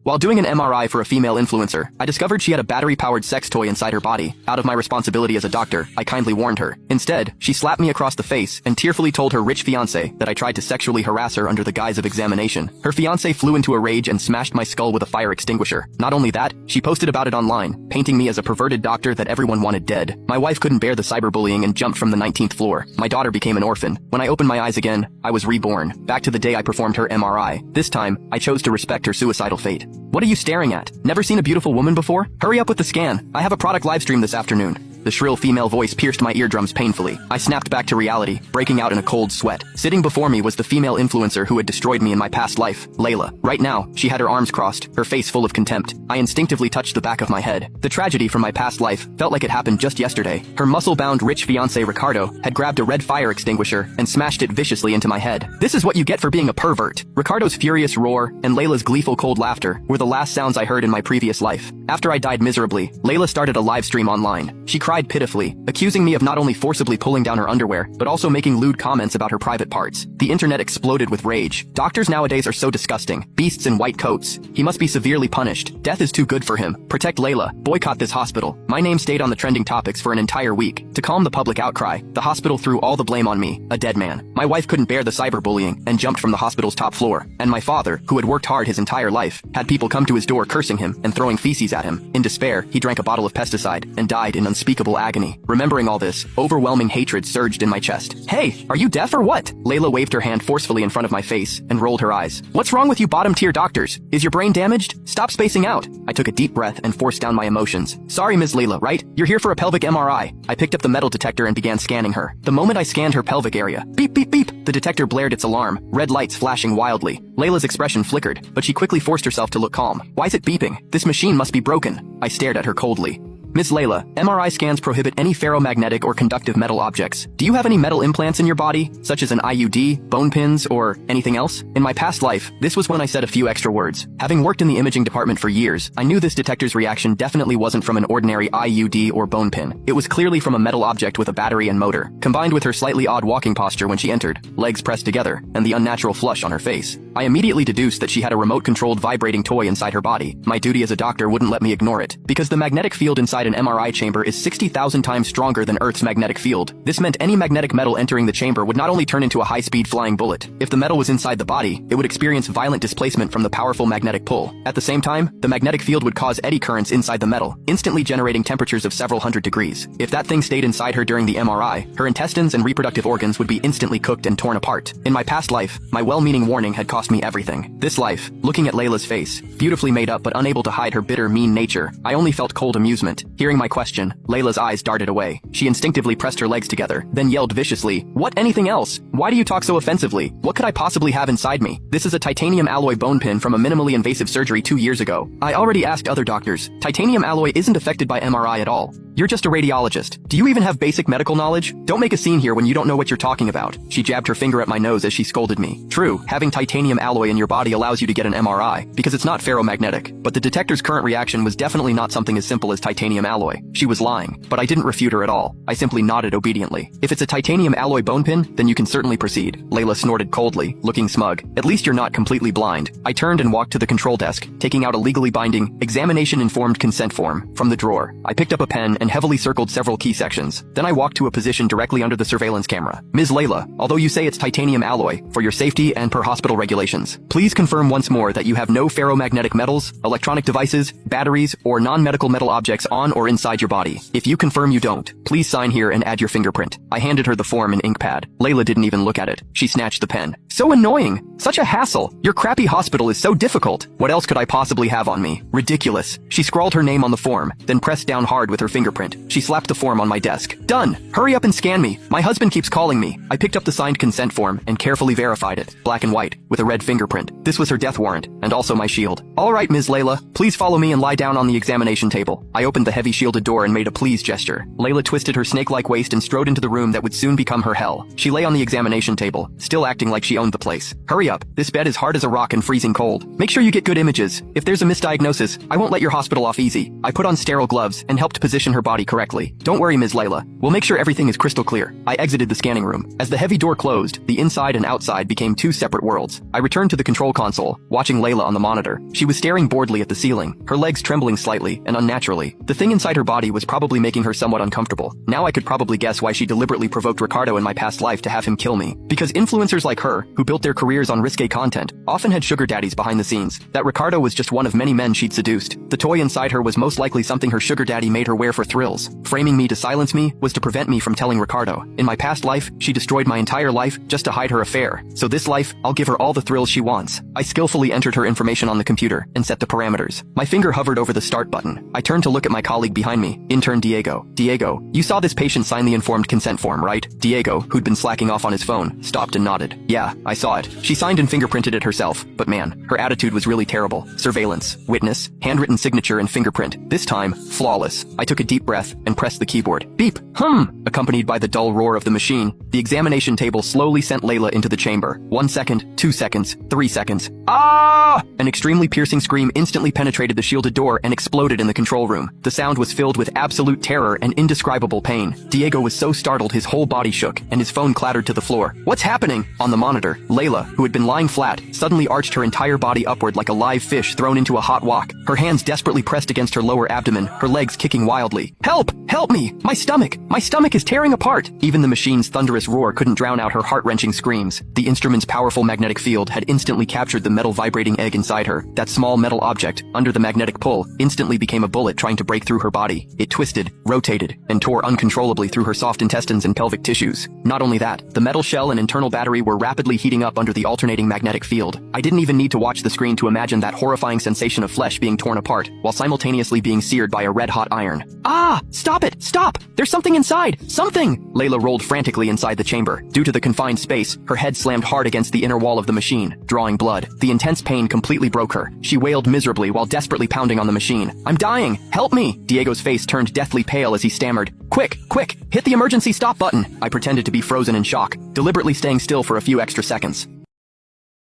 While doing an MRI for a female influencer, I discovered she had a battery-powered sex toy inside her body. Out of my responsibility as a doctor, I kindly warned her. Instead, she slapped me across the face and tearfully told her rich fiancé that I tried to sexually harass her under the guise of examination. Her fiancé flew into a rage and smashed my skull with a fire extinguisher. Not only that, she posted about it online, painting me as a perverted doctor that everyone wanted dead. My wife couldn't bear the cyberbullying and jumped from the 19th floor. My daughter became an orphan. When I opened my eyes again, I was reborn, back to the day I performed her MRI. This time, I chose to respect her suicidal fate. What are you staring at? Never seen a beautiful woman before? Hurry up with the scan. I have a product livestream this afternoon. The shrill female voice pierced my eardrums painfully. I snapped back to reality, breaking out in a cold sweat. Sitting before me was the female influencer who had destroyed me in my past life, Layla. Right now, she had her arms crossed, her face full of contempt. I instinctively touched the back of my head. The tragedy from my past life felt like it happened just yesterday. Her muscle-bound rich fiancé Ricardo had grabbed a red fire extinguisher and smashed it viciously into my head. This is what you get for being a pervert. Ricardo's furious roar and Layla's gleeful cold laughter were the last sounds I heard in my previous life. After I died miserably, Layla started a live stream online. She cried pitifully, accusing me of not only forcibly pulling down her underwear, but also making lewd comments about her private parts. The internet exploded with rage. Doctors nowadays are so disgusting. Beasts in white coats. He must be severely punished. Death is too good for him. Protect Layla. Boycott this hospital. My name stayed on the trending topics for an entire week. To calm the public outcry, the hospital threw all the blame on me, a dead man. My wife couldn't bear the cyberbullying and jumped from the hospital's top floor. And my father, who had worked hard his entire life, had people come to his door cursing him and throwing feces at him. In despair, he drank a bottle of pesticide and died in unspeakable agony. Remembering all this, overwhelming hatred surged in my chest. Hey, are you deaf or what? Layla waved her hand forcefully in front of my face and rolled her eyes. What's wrong with you bottom-tier doctors? Is your brain damaged? Stop spacing out. I took a deep breath and forced down my emotions. Sorry, Ms. Layla, right? You're here for a pelvic MRI. I picked up the metal detector and began scanning her. The moment I scanned her pelvic area, beep, beep, beep, the detector blared its alarm, red lights flashing wildly. Layla's expression flickered, but she quickly forced herself to look calm. Why is it beeping? This machine must be broken. I stared at her coldly. Ms. Layla, MRI scans prohibit any ferromagnetic or conductive metal objects. Do you have any metal implants in your body, such as an IUD, bone pins, or anything else? In my past life, this was when I said a few extra words. Having worked in the imaging department for years, I knew this detector's reaction definitely wasn't from an ordinary IUD or bone pin. It was clearly from a metal object with a battery and motor, combined with her slightly odd walking posture when she entered, legs pressed together, and the unnatural flush on her face. I immediately deduced that she had a remote-controlled vibrating toy inside her body. My duty as a doctor wouldn't let me ignore it, because the magnetic field inside an MRI chamber is 60,000 times stronger than Earth's magnetic field. This meant any magnetic metal entering the chamber would not only turn into a high-speed flying bullet. If the metal was inside the body, it would experience violent displacement from the powerful magnetic pull. At the same time, the magnetic field would cause eddy currents inside the metal, instantly generating temperatures of several hundred degrees. If that thing stayed inside her during the MRI, her intestines and reproductive organs would be instantly cooked and torn apart. In my past life, my well-meaning warning had cost me everything. This life, looking at Layla's face, beautifully made up but unable to hide her bitter, mean nature, I only felt cold amusement. Hearing my question, Layla's eyes darted away. She instinctively pressed her legs together, then yelled viciously, "What? Anything else? Why do you talk so offensively? What could I possibly have inside me? This is a titanium alloy bone pin from a minimally invasive surgery 2 years ago. I already asked other doctors. Titanium alloy isn't affected by MRI at all. You're just a radiologist. Do you even have basic medical knowledge? Don't make a scene here when you don't know what you're talking about." She jabbed her finger at my nose as she scolded me. True, having titanium alloy in your body allows you to get an MRI, because it's not ferromagnetic. But the detector's current reaction was definitely not something as simple as titanium alloy. She was lying, but I didn't refute her at all. I simply nodded obediently. If it's a titanium alloy bone pin, then you can certainly proceed. Layla snorted coldly, looking smug. At least you're not completely blind. I turned and walked to the control desk, taking out a legally binding, examination-informed consent form from the drawer. I picked up a pen and heavily circled several key sections. Then I walked to a position directly under the surveillance camera. Ms. Layla, although you say it's titanium alloy, for your safety and per hospital regulations, please confirm once more that you have no ferromagnetic metals, electronic devices, batteries, or non-medical metal objects on or inside your body. If you confirm you don't, please sign here and add your fingerprint. I handed her the form and ink pad. Layla didn't even look at it. She snatched the pen. So annoying! Such a hassle! Your crappy hospital is so difficult! What else could I possibly have on me? Ridiculous. She scrawled her name on the form, then pressed down hard with her fingerprint. She slapped the form on my desk. Done! Hurry up and scan me. My husband keeps calling me. I picked up the signed consent form and carefully verified it, black and white, with a red fingerprint. This was her death warrant, and also my shield. All right, Ms. Layla, please follow me and lie down on the examination table. I opened the heavy shielded door and made a please gesture. Layla twisted her snake-like waist and strode into the room that would soon become her hell. She lay on the examination table, still acting like she owned the place. Hurry up. This bed is hard as a rock and freezing cold. Make sure you get good images. If there's a misdiagnosis, I won't let your hospital off easy. I put on sterile gloves and helped position her body correctly. Don't worry, Ms. Layla. We'll make sure everything is crystal clear. I exited the scanning room. As the heavy door closed, the inside and outside became two separate worlds. I returned to the control console, watching Layla on the monitor. She was staring boredly at the ceiling, her legs trembling slightly and unnaturally. The thing inside her body was probably making her somewhat uncomfortable. Now I could probably guess why she deliberately provoked Ricardo in my past life to have him kill me. Because influencers like her, who built their careers on risque content, often had sugar daddies behind the scenes. That Ricardo was just one of many men she'd seduced. The toy inside her was most likely something her sugar daddy made her wear for thrills. Framing me to silence me was to prevent me from telling Ricardo. In my past life, she destroyed my entire life just to hide her affair. So this life, I'll give her all the thrills she wants. I skillfully entered her information on the computer and set the parameters. My finger hovered over the start button. I turned to look at my colleague behind me, intern Diego. Diego, you saw this patient sign the informed consent form, right? Diego, who'd been slacking off on his phone, stopped and nodded. Yeah, I saw it. She signed and fingerprinted it herself, but man, her attitude was really terrible. Surveillance, witness, handwritten signature and fingerprint. This time, flawless. I took a deep breath and pressed the keyboard. Beep! Accompanied by the dull roar of the machine, the examination table slowly sent Layla into the chamber. 1 second, 2 seconds, 3 seconds. Ah! An extremely piercing scream instantly penetrated the shielded door and exploded in the control room. The sound was filled with absolute terror and indescribable pain. Diego was so startled his whole body shook and his phone clattered to the floor. What's happening? On the monitor, Layla, who had been lying flat, suddenly arched her entire body upward like a live fish thrown into a hot wok. Her hands desperately pressed against her lower abdomen, her legs kicking wildly. Help! Help me! My stomach! My stomach is tearing apart! Even the machine's thunderous roar couldn't drown out her heart-wrenching screams. The instrument's powerful magnetic field had instantly captured the metal vibrating egg inside her. That small metal object, under the magnetic pull, instantly became a bullet trying to break through her body. It twisted, rotated, and tore uncontrollably through her soft intestines and pelvic tissues. Not only that, the metal shell and internal battery were rapidly heating up under the alternating magnetic field. I didn't even need to watch the screen to imagine that horrifying sensation of flesh being torn apart, while simultaneously being seared by a red-hot iron. Ah! Stop it! Stop! There's something inside! Something! Layla rolled frantically inside the chamber. Due to the confined space, her head slammed hard against the inner wall of the machine, drawing blood. The intense pain completely broke her. She wailed miserably while desperately pounding on the machine. I'm dying! Help me! Diego's face turned deathly pale as he stammered. Quick! Quick! Hit the emergency stop button! I pretended to be frozen in shock, deliberately staying still for a few extra seconds.